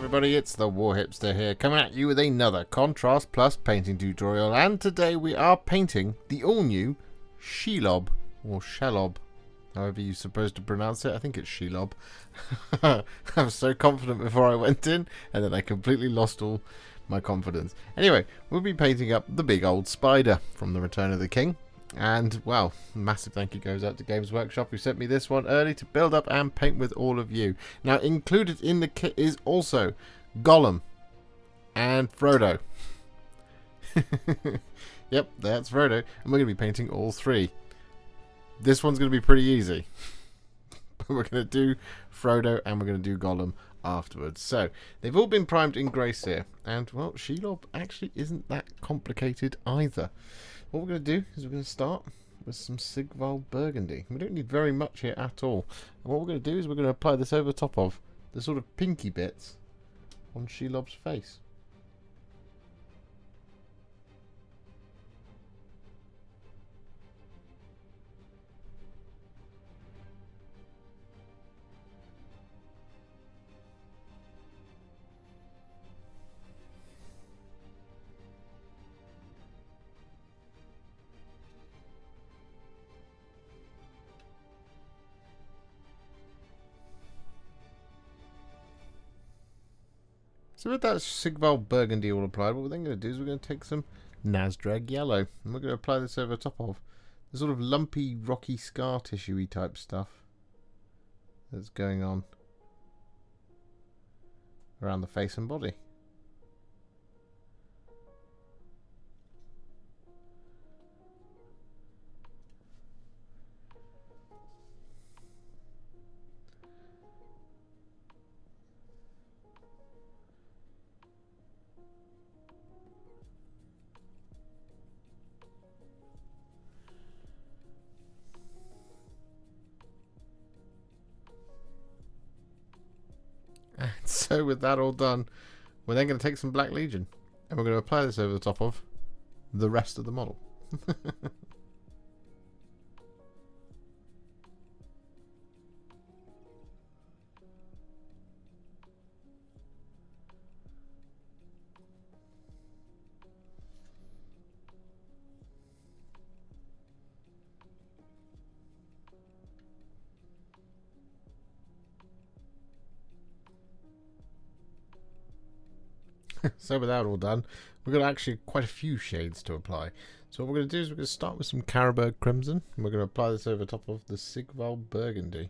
everybody, it's the Warhipster here, coming at you with another Contrast Plus painting tutorial, and today we are painting the all-new Shelob, or Shelob, however you're supposed to pronounce it. I think it's Shelob. I was so confident before I went in, and then I completely lost all my confidence. Anyway, we'll be painting up the big old spider from the Return of the King. And, well, massive thank you goes out to Games Workshop, who sent me this one early to build up and paint with all of you. Now, included in the kit is also Gollum and Frodo. Yep, that's Frodo. And we're going to be painting all three. This one's going to be pretty easy. But we're going to do Frodo and we're going to do Gollum afterwards. So, they've all been primed in grey Seer. And, well, Shelob actually isn't that complicated either. What we're going to do is we're going to start with some Sigvald Burgundy. We don't need very much here at all. And what we're going to do is we're going to apply this over top of the sort of pinky bits on Shelob's face. So with that Sigvald Burgundy all applied, what we're then going to do is we're going to take some Nazdreg Yellow. And we're going to apply this over top of the sort of lumpy, rocky, scar tissue-y type stuff that's going on around the face and body. So with that all done, we're then going to take some Black Legion and we're going to apply this over the top of the rest of the model. So with that all done, we've got actually quite a few shades to apply. So what we're going to do is we're going to start with some Carroburg Crimson, and we're going to apply this over top of the Sigvald Burgundy.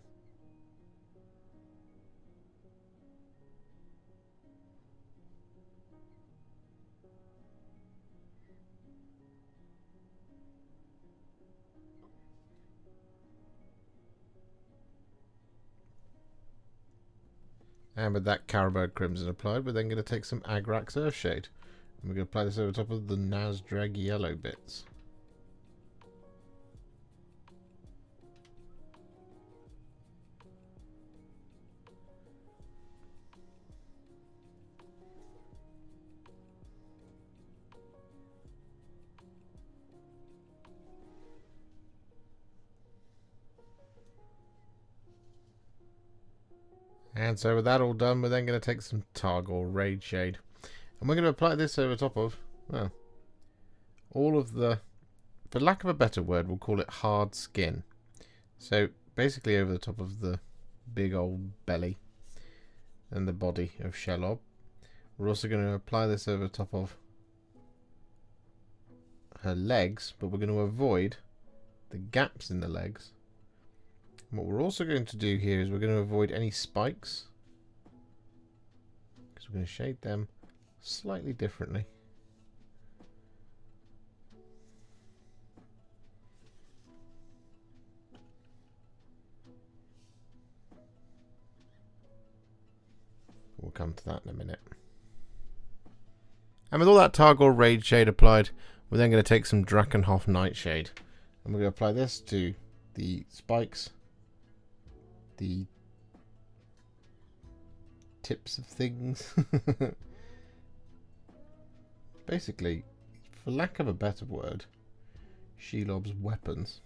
And with that Carroburg Crimson applied, we're then going to take some Agrax Earthshade. And we're going to apply this over top of the Nazdreg Yellow bits. And so with that all done, we're then going to take some Targor Rageshade. And we're going to apply this over top of, well, all of the, for lack of a better word, we'll call it hard skin. So basically over the top of the big old belly and the body of Shelob. We're also going to apply this over top of her legs, but we're going to avoid the gaps in the legs. What we're also going to do here is we're going to avoid any spikes, because we're going to shade them slightly differently. We'll come to that in a minute. And with all that Targor Rageshade applied, we're then going to take some Drakenhof Nightshade, and we're going to apply this to the spikes, the tips of things. Basically, for lack of a better word, Shelob's weapons.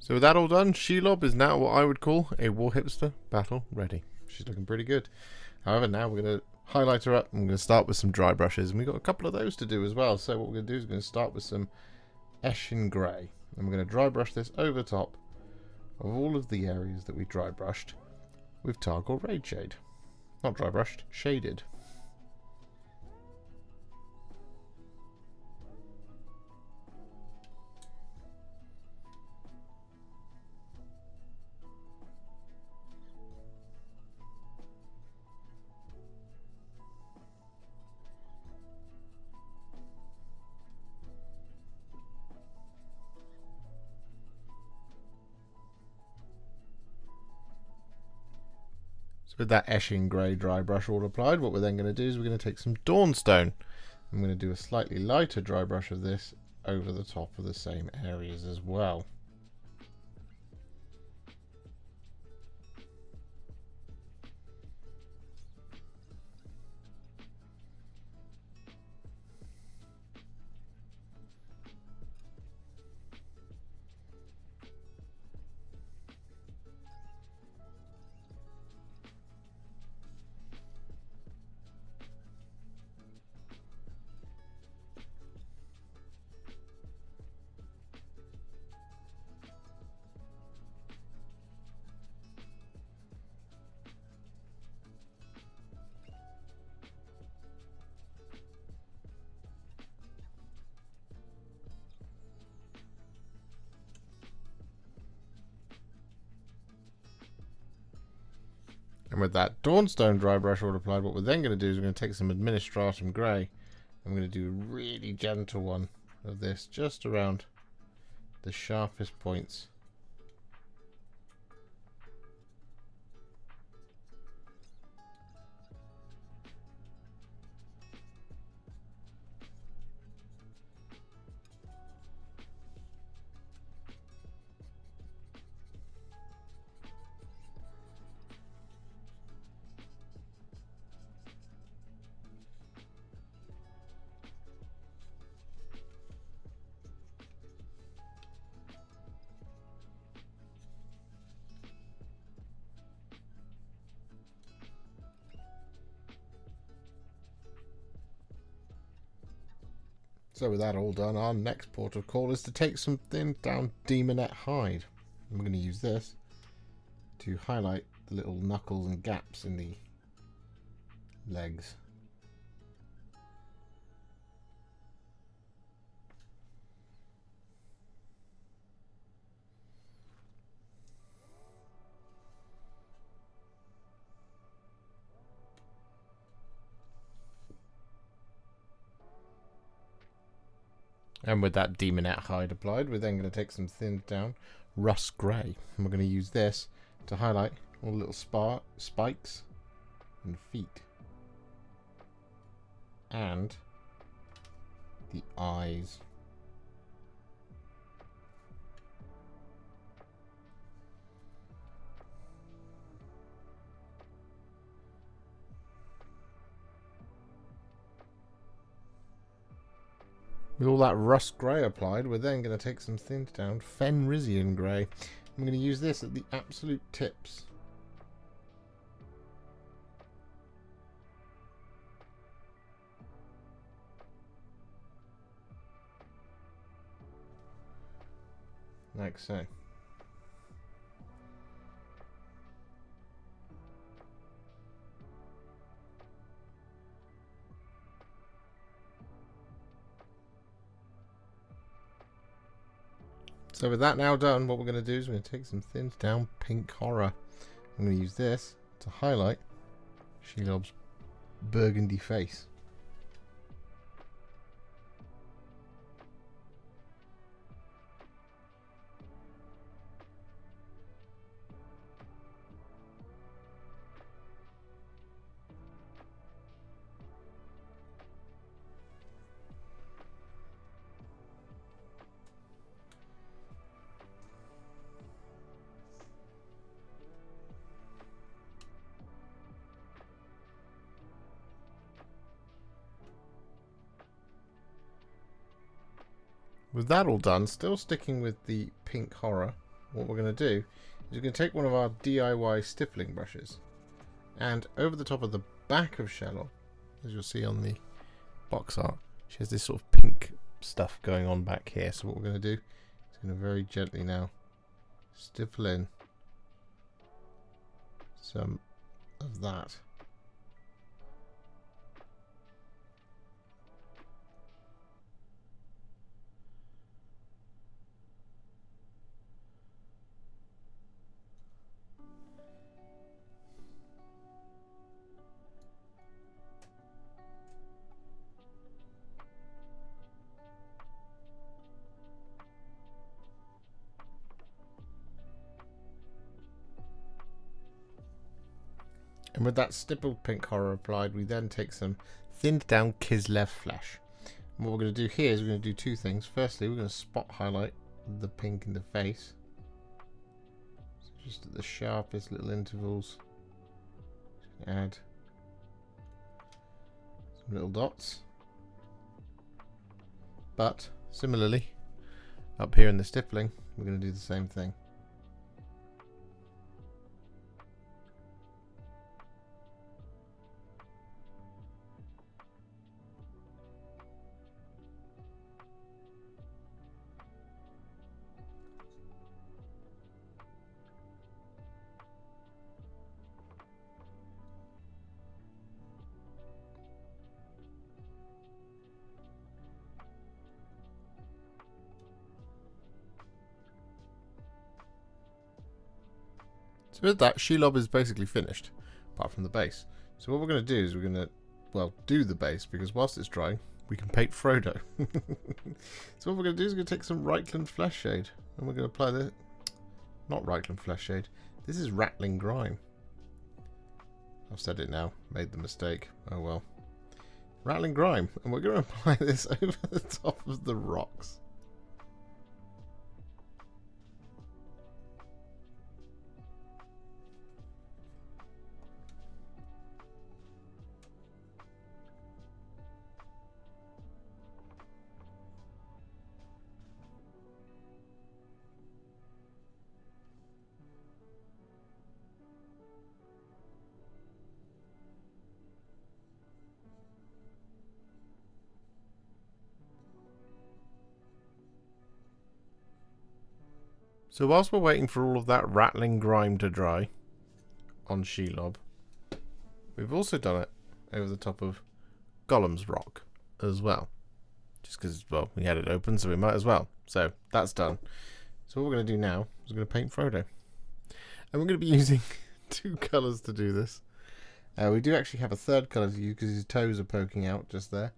So with that all done, Shelob is now what I would call a Warhipster battle ready. She's looking pretty good. However, now we're going to highlight her up and we're going to start with some dry brushes. And we've got a couple of those to do as well. So what we're going to do is we're going to start with some Eshin Grey. And we're going to dry brush this over the top of all of the areas that we dry brushed with Targor Rageshade. Not dry brushed, shaded. With that Eshin Grey dry brush all applied, what we're then going to do is we're going to take some Dawnstone. I'm going to do a slightly lighter dry brush of this over the top of the same areas as well. And with that Dawnstone dry brush all applied, what we're then going to do is we're going to take some Administratum Grey. I'm going to do a really gentle one of this just around the sharpest points. So with that all done, our next port of call is to take some thinned down Daemonette Hide. I'm going to use this to highlight the little knuckles and gaps in the legs. And with that Daemonette Hide applied, we're then going to take some thinned down Russ Grey. And we're going to use this to highlight all the little spikes and feet. And the eyes. With all that Russ Grey applied, we're then going to take some thinned down Fenrisian Grey. I'm going to use this at the absolute tips. Like so. So with that now done, what we're going to do is we're going to take some thinned down Pink Horror. I'm going to use this to highlight Shelob's burgundy face. With that all done, still sticking with the Pink Horror, what we're going to do is we're going to take one of our DIY stippling brushes, and over the top of the back of Shelob, as you'll see on the box art, she has this sort of pink stuff going on back here. So what we're going to do is going to very gently now stipple in some of that. And with that stippled pink horror applied, we then take some thinned down Kislev Flesh. And what we're going to do here is we're going to do two things. Firstly, we're going to spot highlight the pink in the face. So just at the sharpest little intervals. Add some little dots. But similarly, up here in the stippling, we're going to do the same thing. So with that, Shelob is basically finished, apart from the base. So what we're going to do is we're going to, well, do the base, because whilst it's drying, we can paint Frodo. So what we're going to do is we're going to take some Reikland Fleshshade, and we're going to apply the, not Reikland Fleshshade, this is Ratling Grime. I've said it now, made the mistake, oh well. Ratling Grime, and we're going to apply this over the top of the rocks. So whilst we're waiting for all of that Ratling Grime to dry on Shelob, we've also done it over the top of Gollum's rock as well. Just because, well, we had it open, so we might as well. So that's done. So what we're going to do now is we're going to paint Frodo. And we're going to be using two colours to do this. We do actually have a third colour to use because his toes are poking out just there.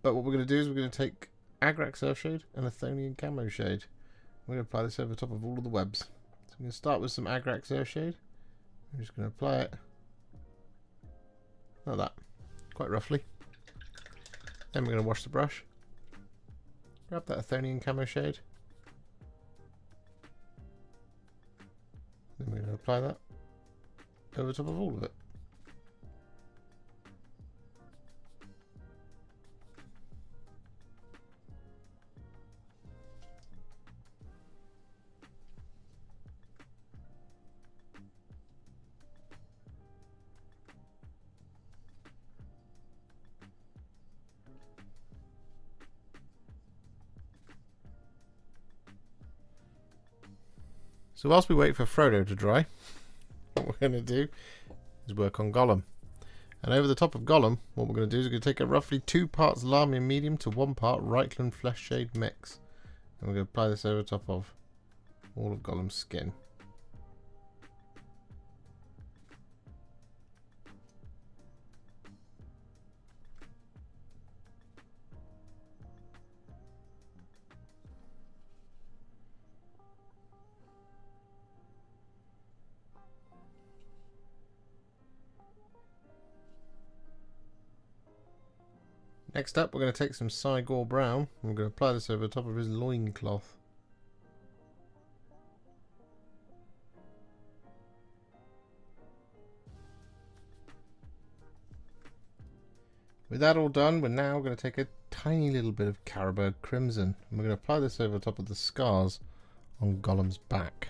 But what we're going to do is we're going to take Agrax Earthshade and Athonian Camoshade. We're going to apply this over the top of all of the webs. So I'm going to start with some Agrax Earthshade. I'm just going to apply it like that, quite roughly. Then we're going to wash the brush. Grab that Athonian Camoshade. Then we're going to apply that over the top of all of it. So whilst we wait for Frodo to dry, what we're going to do is work on Gollum. And over the top of Gollum, what we're going to do is we're going to take a roughly 2 parts Lahmian Medium to 1 part Reikland Fleshshade mix. And we're going to apply this over top of all of Gollum's skin. Next up, we're going to take some Cygor Brown, and we're going to apply this over the top of his loincloth. With that all done, we're now going to take a tiny little bit of Carroburg Crimson, and we're going to apply this over the top of the scars on Gollum's back.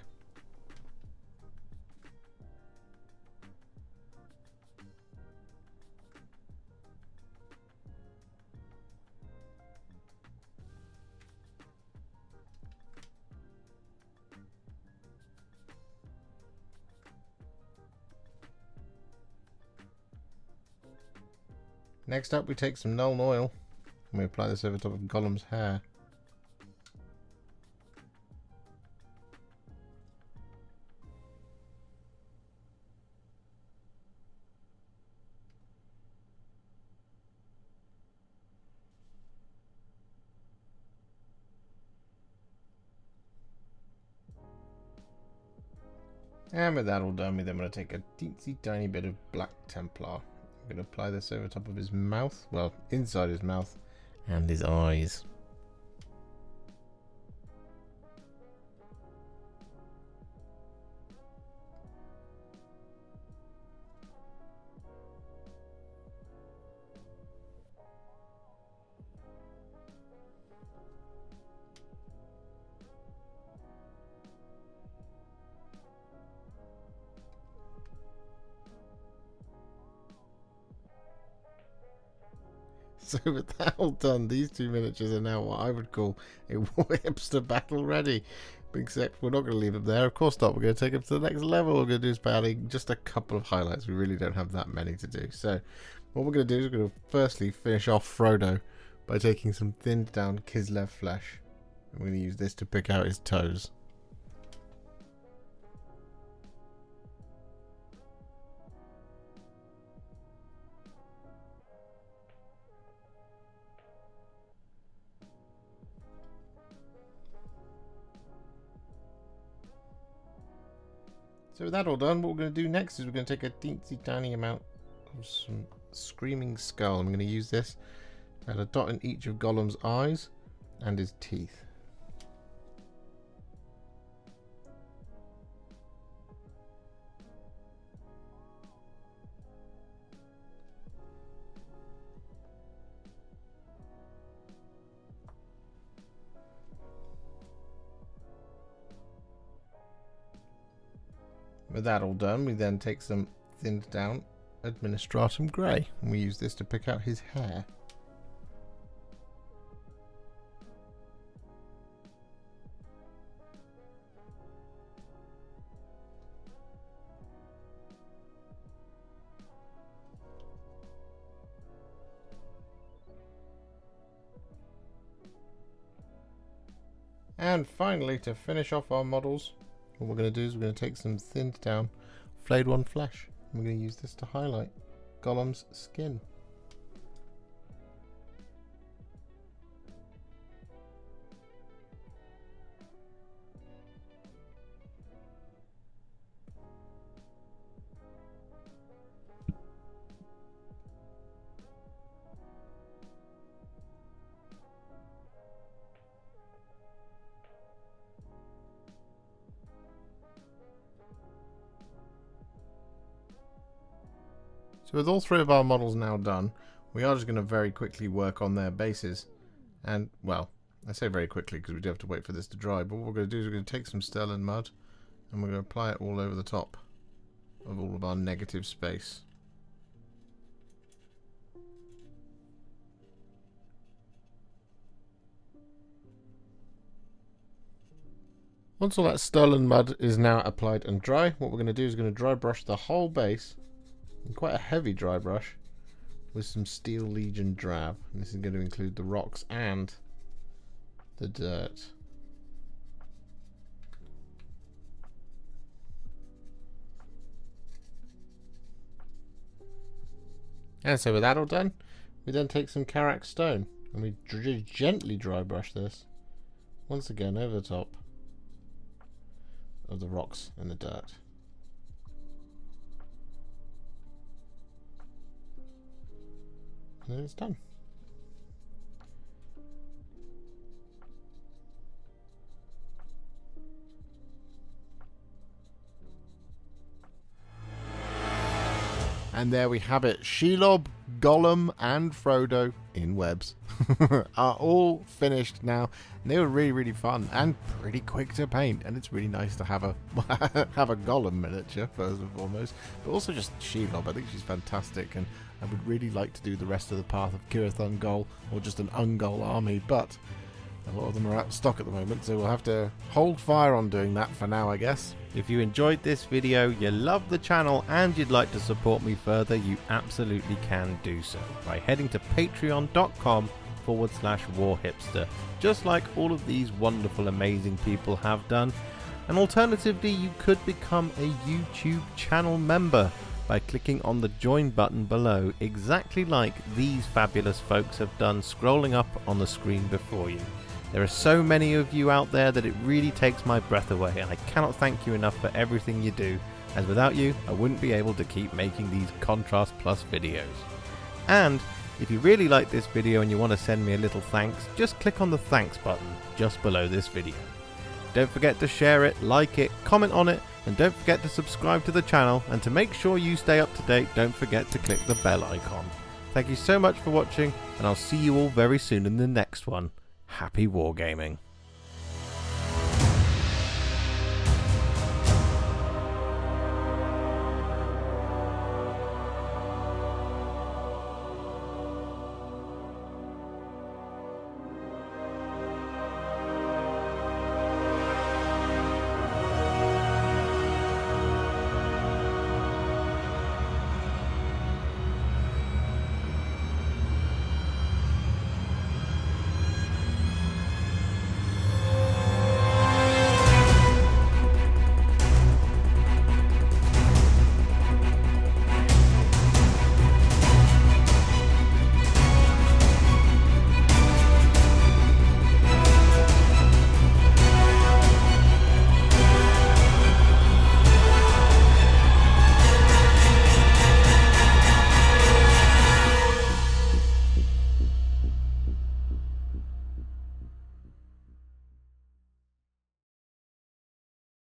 Next up we take some Nuln Oil and we apply this over top of Gollum's hair. And with that all done, we're then going to take a teensy tiny bit of Black Templar. I'm going to apply this over top of his mouth, well, inside his mouth, and his eyes. So with that all done, these two miniatures are now what I would call a Warhipster battle ready. Except we're not going to leave them there, of course not. We're going to take them to the next level. We're going to do is by adding just a couple of highlights. We really don't have that many to do. So what we're going to do is we're going to firstly finish off Frodo by taking some thinned down Kislev Flesh. And we're going to use this to pick out his toes. So with that all done, what we're going to do next is we're going to take a teensy tiny amount of some Screaming Skull. I'm going to use this to add a dot in each of Gollum's eyes and his teeth. With that all done, we then take some thinned down Administratum Grey and we use this to pick out his hair. And finally, to finish off our models, what we're going to do is we're going to take some thinned down Flayed One Flesh. And we're going to use this to highlight Gollum's skin. So with all three of our models now done, we are just going to very quickly work on their bases. And, well, I say very quickly because we do have to wait for this to dry, but what we're going to do is we're going to take some Stirland Mud and we're going to apply it all over the top of all of our negative space. Once all that Stirland Mud is now applied and dry, what we're going to do is we're going to dry brush the whole base. And quite a heavy dry brush with some Steel Legion Drab, and this is going to include the rocks and the dirt. And so with that all done, we then take some Karak Stone and we gently dry brush this once again over the top of the rocks and the dirt. And then it's done. And there we have it. Shelob, Gollum and Frodo in webs are all finished now. And they were really, really fun and pretty quick to paint. And it's really nice to have a have a Gollum miniature first and foremost, but also just Shelob. I think she's fantastic, and I would really like to do the rest of the Path of Cirith Ungol or just an Ungol army. But A lot of them are out of stock at the moment, so we'll have to hold fire on doing that for now, I guess. If you enjoyed this video, you love the channel and you'd like to support me further, you absolutely can do so by heading to patreon.com/warhipster, just like all of these wonderful, amazing people have done. And alternatively, you could become a YouTube channel member by clicking on the join button below, exactly like these fabulous folks have done, scrolling up on the screen before you. There are so many of you out there that it really takes my breath away, and I cannot thank you enough for everything you do, as without you I wouldn't be able to keep making these Contrast Plus videos. And if you really like this video and you want to send me a little thanks, just click on the thanks button just below this video. Don't forget to share it, like it, comment on it, and don't forget to subscribe to the channel, and to make sure you stay up to date, don't forget to click the bell icon. Thank you so much for watching, and I'll see you all very soon in the next one. Happy wargaming.